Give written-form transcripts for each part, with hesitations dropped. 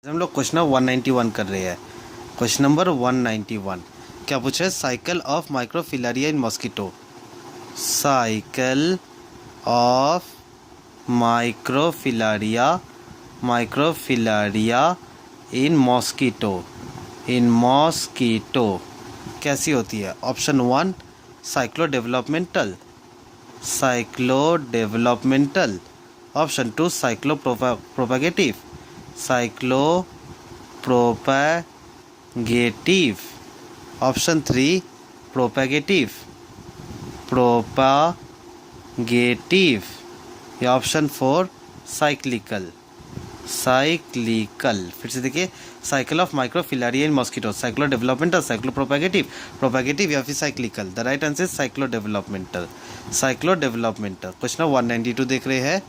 हम लोग क्वेश्चन 191 कर रहे हैं। क्वेश्चन नंबर 191 क्या पूछा है? Cycle of microfilaria in mosquito. Cycle of microfilaria in mosquito कैसी होती है? Option 1 cyclo developmental, option 2 cyclo propagative, ऑप्शन 3 प्रोपागेटिव या ऑप्शन 4 साइक्लिकल। फिर से देखिए, cycle of microfilaria in mosquito, cyclo developmental, cyclo propagative या फिर cyclical. The right answer cyclo developmental. Question 192 देख रहे हैं।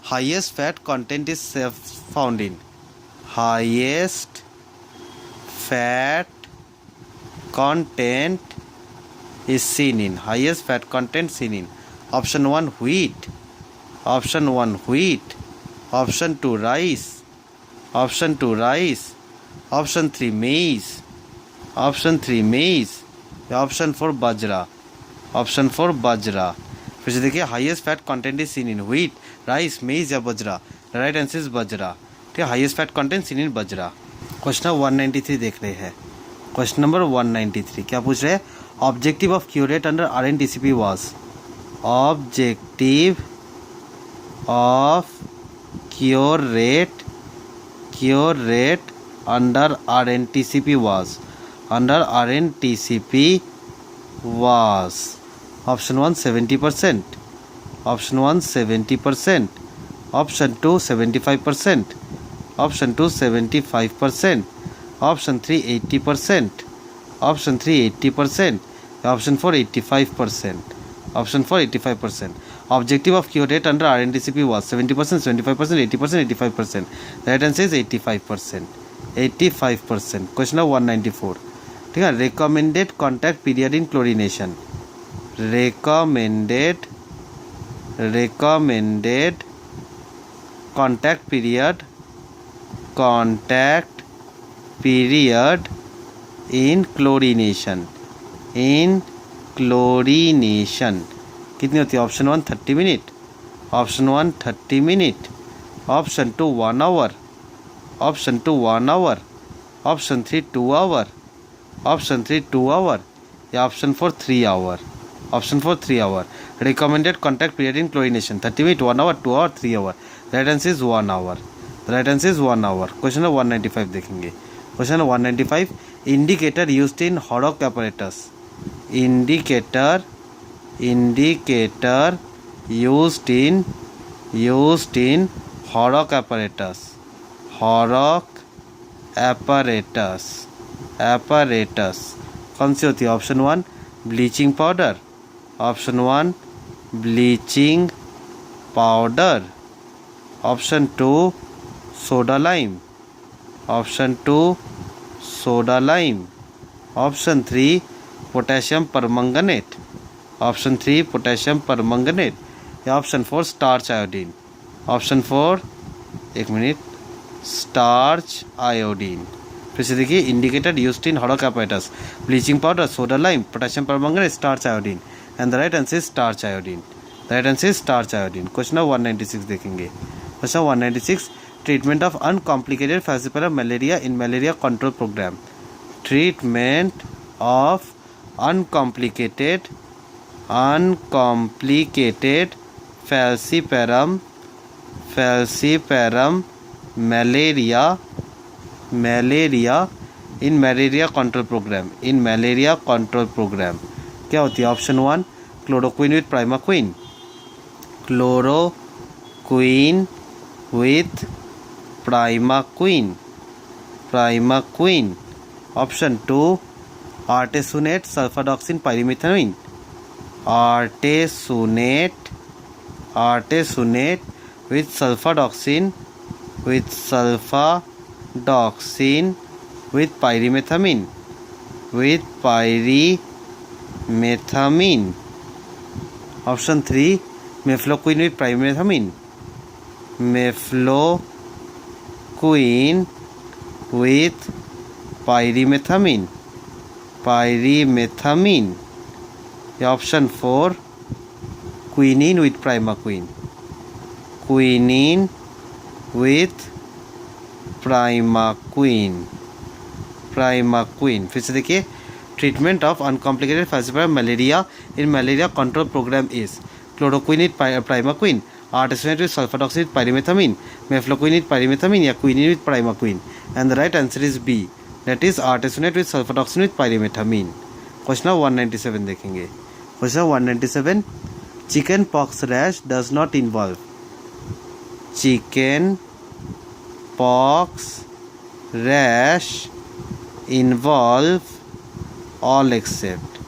Highest fat content is found in. Highest fat content is seen in. Highest fat content seen in. Option 1 wheat, option 2 rice, option 3 maize, option 4 bajra, फिर से देखिए, highest fat content is seen in wheat, rice, मेज या बजरा। Right answer is बजरा। ठीक है, highest fat content seen in बजरा। क्वेश्चन 193 देख रहे हैं। क्वेश्चन नंबर 193 क्या पूछ रहे हैं? Objective of cure rate under RNTCP was. Objective of cure rate under RNTCP was. Option 1 70%, option 1 70%, option 2 75%, option 2 75%, option 3 80%, option 3 80%, option 4 85%, option 4 85%। Objective of cure rate under RNTCP was 70%, 75%, 80%, 85%। Right answer is 85%। Question 194। ठीक है, recommended contact period in chlorination. Recommended contact period in chlorination कितनी होती है? Option 1 30 minute, option 1 30 minute, option 2 1 hour, option 2 1 hour, option 3 2 hour, option 3 2 hour या option 4 3 hour. Option 4 3 hour. Recommended contact period in chlorination 30 minute, 1 hour, 2 hour, 3 hour. Right answer is 1 hour. Right answer is 1 hour. Question 195 देखेंगे। Question 195 indicator used in हॉडॉक apparatus। Indicator used in हॉडॉक apparatus। कौन सी होती है? Option 1 bleaching powder, option 1 bleaching powder, option 2 soda lime, option 2 soda lime, option 3 potassium permanganate, option 3 potassium permanganate या option 4 starch iodine. Option 4 एक minute, starch iodine. फिर से देखिए, इंडिकेटेड यूज्ड इन हॉडॉक apparatus, bleaching powder, soda lime, potassium permanganate, starch iodine. And the right answer is starch iodine. Right answer is starch iodine. Question 196 देखेंगे। Question 196 treatment of uncomplicated falciparum malaria in malaria control programme. Treatment of uncomplicated falciparum malaria in malaria control programme. क्या होती है? Option 1 chloroquine with primaquine, chloroquine with primaquine, option 2 artesunate sulfadoxine pyrimethamine, artesunate with सल्फाडॉक्सिन with pyrimethamine, option 3 mefloquine with pyrimethamine, mefloquine with pyrimethamine. Pyrimethamine. Option 4, quinine with primaquine. Quinine with primaquine. Primaquine. फिर से देखिए, treatment of uncomplicated falciparum malaria in malaria control programme is chloroquine with primaquine, artesunate with sulfadoxine with pyrimethamine, mefloquine with pyrimethamine या quinine with primaquine. And the right answer is B, that is artesunate with sulfadoxine with pyrimethamine. Question 197 देखेंगे. Question 197, chicken pox rash does not involve. Chicken pox rash involve all except.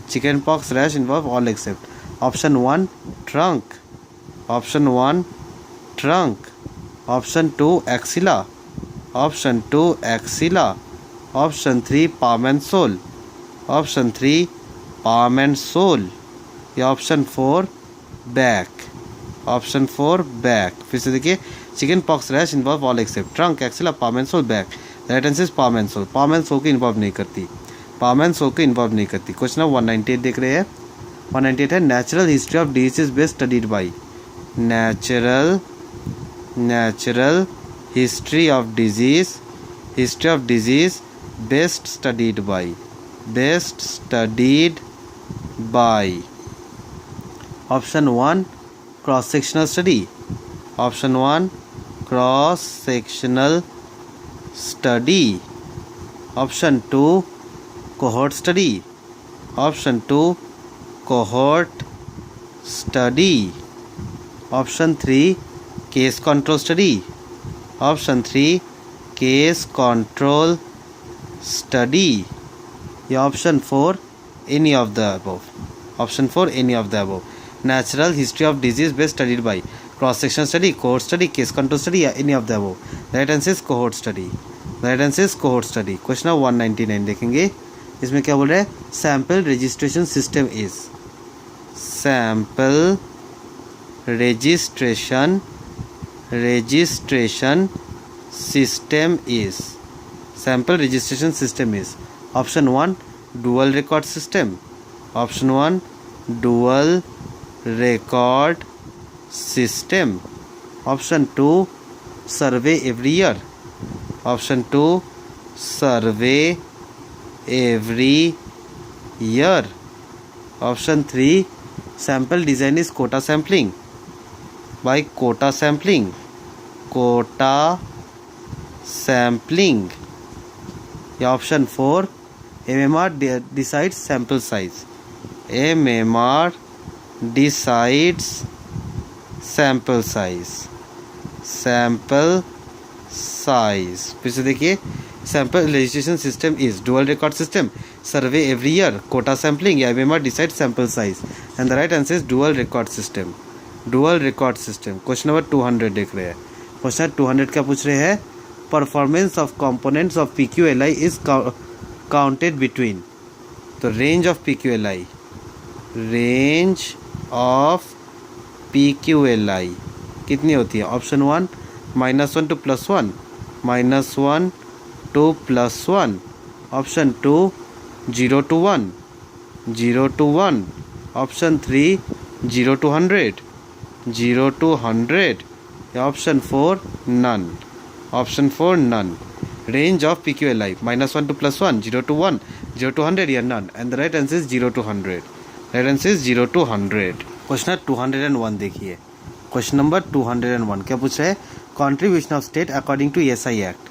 Chickenpox rash involve all except. Option 1, trunk. Option 1, trunk. Option 2, axilla. Option 2, axilla. Option 3, palm and sole. Option 3, palm and sole. या option 4, back. Option 4, back. फिर से देखिए, chicken pox rash involve all except trunk, axilla, palm and sole, back. Right answer is palm and sole. Palm and sole को involve नहीं करती. Palm and sole को involve नहीं करती. क्वेश्चन 198 देख रहे हैं. 198 है, natural history of disease is best studied by. Natural history of disease best studied by. Option 1, cross sectional study. Option 1, cross sectional study. Option 2, cohort study. Option 2, cohort study. Option 3, case control study. Option 3, case control study. या option 4, any of the above. Option 4, any of the above. Natural history of disease best studied by cross section study, cohort study, case control study या any of the above. Right answer is cohort study. Right answer is cohort study. Question 199 देखेंगे. इसमें क्या बोल रहे हैं, sample registration system is. Sample registration system is. Sample registration system is. Option 1, dual record system. Option 1, dual record system. Option 2, survey every year. Option 2, survey every year. Option 3, sample design is quota sampling. By quota sampling. Quota sampling. या option 4, MMR decides sample size. MMR decides sample size. फिर से देखिए, sample registration system is dual record system, survey every year, quota sampling या MMR decide sample size. And the right answer is dual record system. Dual record system. Question number 200 देख रहे हैं. Question 200 क्या पूछ रहे हैं, performance of components of PQLI is counted between. तो range of PQLI कितनी होती है. Option 1, -1 to +1, -1 to +1. Option 2, 0 to 1, 0 to 1. Option 3, 0 to 100, 0 to 100. या option 4, none. Option 4, none. Range of PQLI -1 to +1, 0 to 1, 0 to 100 या none. And the right answer is 0 to 100. Right answer is 0 to 100. Question 201 देखिए. Question number 201 क्या पूछ रहे हैं, contribution of state according to ESI act.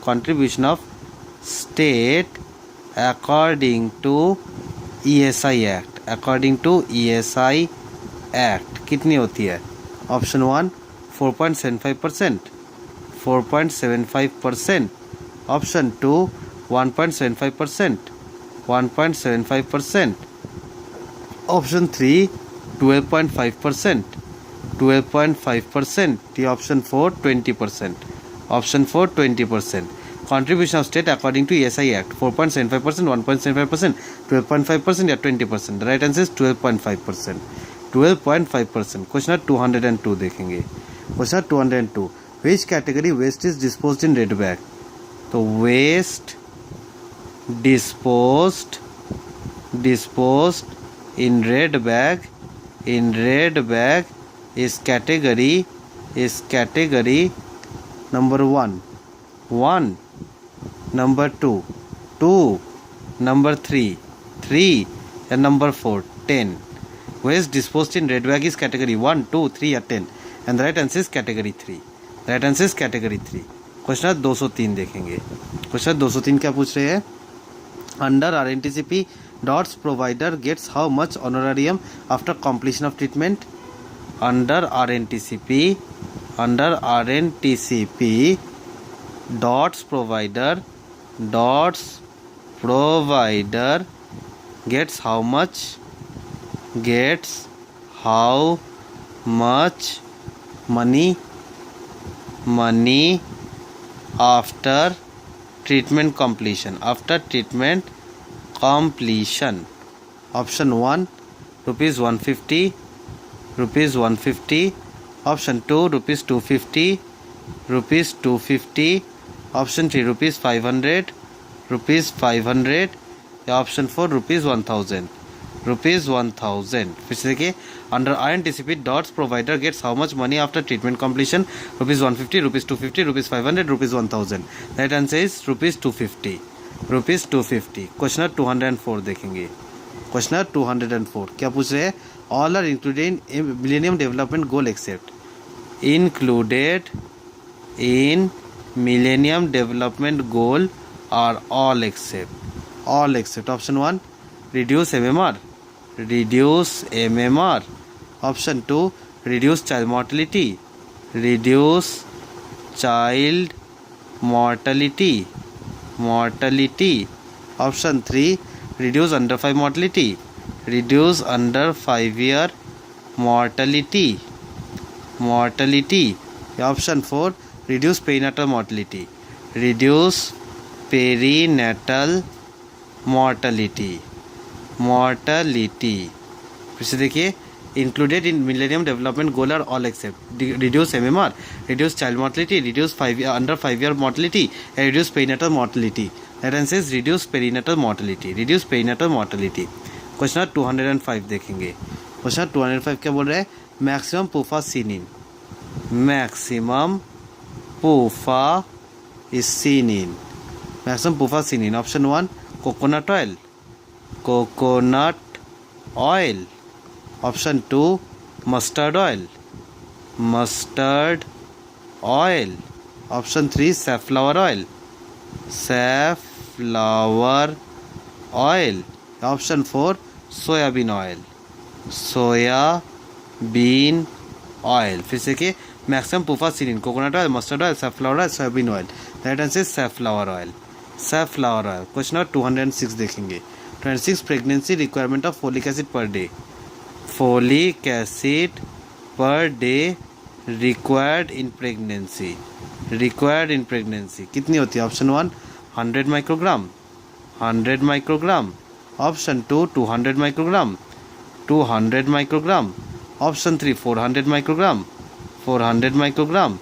contribution of state according to ESI Act कितनी होती है. Option 1 4.75%, 4.75%. Option 2 1.75%, 1.75%. Option 3 12.5%, 12.5%. Option 4 20%. Option 4 20%. Contribution of state according to ESI Act 4.75%, 1.75%, 12.5% या 20%. The right answer is 12.5%. 12.5%। Question 202 देखेंगे। Question 202, which category waste is disposed in red bag? तो waste disposed in red bag is category number 1, number 2, number 3 and number 4, 10. Waste disposed in red bag is category 1, 2, 3 or 10, and the right answer is category 3. Question 203 देखेंगे। Question 203 क्या पूछ रहे हैं? Under RNTCP DOTS provider gets how much honorarium after completion of treatment? Under RNTCP DOTS provider gets how much money after treatment completion? Option 1, rupees 150, option 2, rupees 250, option 3, rupees 500, या option 4, rupees 1000. फिर से देखिए, under RNTCP DOTS provider gets how much money after treatment completion? rupees 150, rupees 250, rupees 500, rupees 1000. Right answer is rupees 250. Question 204 देखेंगे। Question 204 क्या पूछ रहे हैं? All are included in millennium development goal except are all except option 1, reduce MMR, option 2, reduce child mortality, option 3, reduce under 5 mortality, under 5-year mortality, option 4, reduce perinatal mortality, फिर से देखिए, included in millennium development goal are all except reduce MMR, reduce child mortality, reduce under 5-year mortality, and reduce perinatal mortality. That answer is reduce perinatal mortality. Question 205 देखेंगे। Question 205 क्या बोल रहे हैं? Maximum PUFA seen in. Option 1, coconut oil, option 2, mustard oil, option 3, safflower oil, option 4, soybean oil. फिर से कि maximum PUFA seen in, coconut oil, mustard oil, safflower oil, soybean oil. Right answer safflower oil. Question 206 देखेंगे। 26, pregnancy requirement of folic acid per day. Required in pregnancy कितनी होती है? Option 1, 100 microgram, option 2, 200 microgram, option 3, 400 microgram,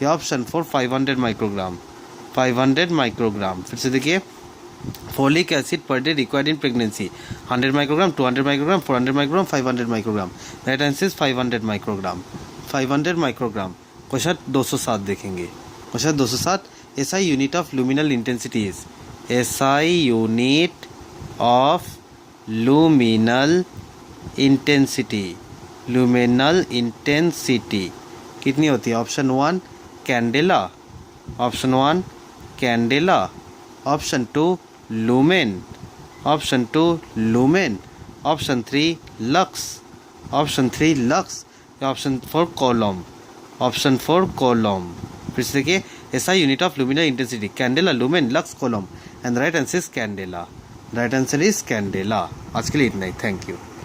या option 4, 500 microgram. फिर से देखिए, folic acid per day required in pregnancy 100 microgram, 200 microgram, 400 microgram, 500 microgram. Right answer is 500 microgram. Question 207 देखेंगे। Question 207, SI unit of luminal intensity is luminal intensity कितनी होती है? Option 1, candela, option 2, lumen, option 3, lux, option 4, coulomb. फिर से देखिए, SI unit of luminal intensity, candela, lumen, lux, coulomb, and right answer is candela. आज के लिए इतना ही। Thank you.